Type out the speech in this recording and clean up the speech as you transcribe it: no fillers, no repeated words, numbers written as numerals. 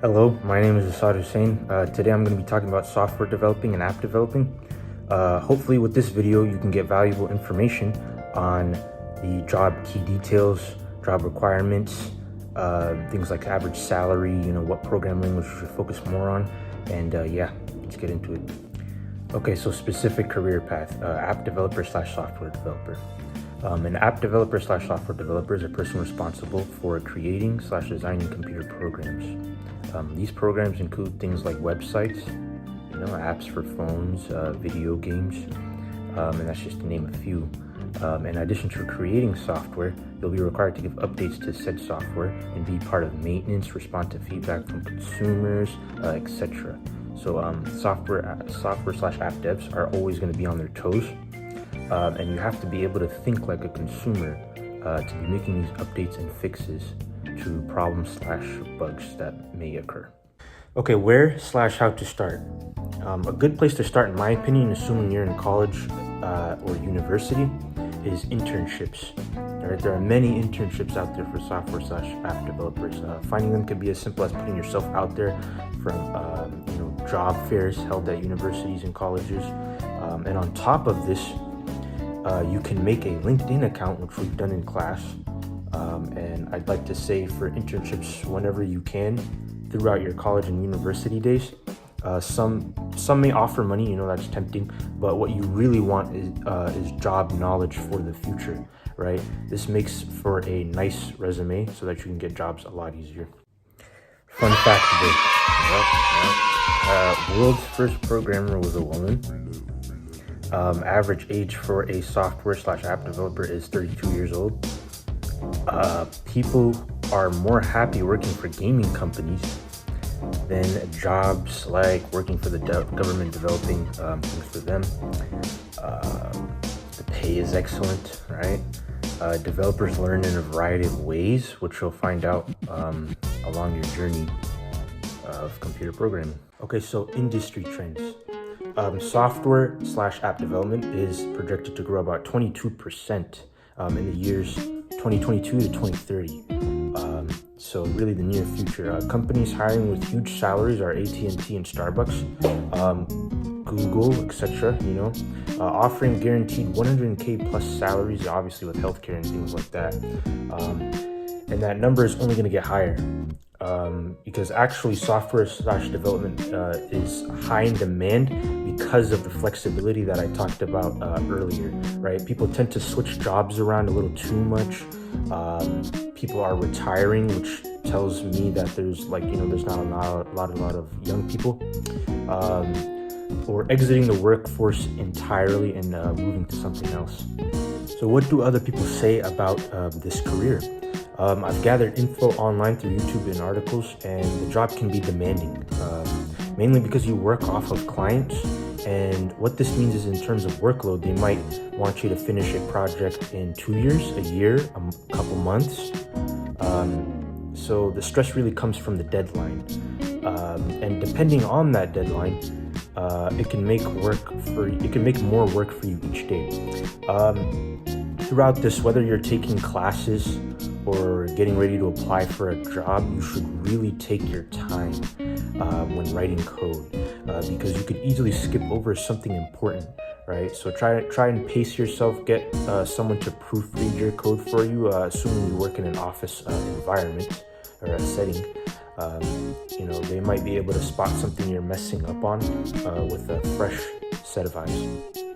Hello, my name is Asad Hussein. Today I'm going to be talking about software developing and app developing. Hopefully with this video you can get valuable information on the job key details, job requirements, things like average salary, what programming language you should focus more on, and yeah, let's get into it. Okay, so specific career path, app developer slash software developer. An app developer slash software developer is a person responsible for creating slash designing computer programs. These programs include things like websites, apps for phones, video games, and that's just to name a few. In addition to creating software, you'll be required to give updates to said software and be part of maintenance, respond to feedback from consumers, etc. So software slash app devs are always going to be on their toes, and you have to be able to think like a consumer to be making these updates and fixes to problems slash bugs that may occur. Okay, where slash how to start? A good place to start, in my opinion, assuming you're in college or university, is internships. All right, there are many internships out there for software slash app developers. Finding them could be as simple as putting yourself out there from job fairs held at universities and colleges. And on top of this, you can make a LinkedIn account, which we've done in class. And I'd like to say for internships, whenever you can, throughout your college and university days, some may offer money, that's tempting, but what you really want is job knowledge for the future, right? This makes for a nice resume so that you can get jobs a lot easier. Fun fact today. World's first programmer was a woman. Average age for a software slash app developer is 32 years old. People are more happy working for gaming companies than jobs like working for the government developing things for them. The pay is excellent, right? Developers learn in a variety of ways, which you'll find out along your journey of computer programming. Okay, so industry trends. Software slash app development is projected to grow about 22% in the years 2022 to 2030. So really the near future. Companies hiring with huge salaries are AT&T and Starbucks, Google, etc. Offering guaranteed 100K plus salaries, obviously with healthcare and things like that. And that number is only going to get higher. Because actually software slash development is high in demand because of the flexibility that I talked about earlier, right? People tend to switch jobs around a little too much. People are retiring, which tells me that there's not a lot of young people or exiting the workforce entirely and moving to something else. So what do other people say about this career? I've gathered info online through YouTube and articles, and the job can be demanding, mainly because you work off of clients. And what this means is, in terms of workload, they might want you to finish a project in 2 years, a year, a couple months. So the stress really comes from the deadline. And depending on that deadline, it can make more work for you each day. Throughout this, whether you're taking classes or getting ready to apply for a job, you should really take your time when writing code, because you could easily skip over something important, right? So try and pace yourself. Get someone to proofread your code for you, assuming you work in an office environment or a setting. They might be able to spot something you're messing up on with a fresh set of eyes.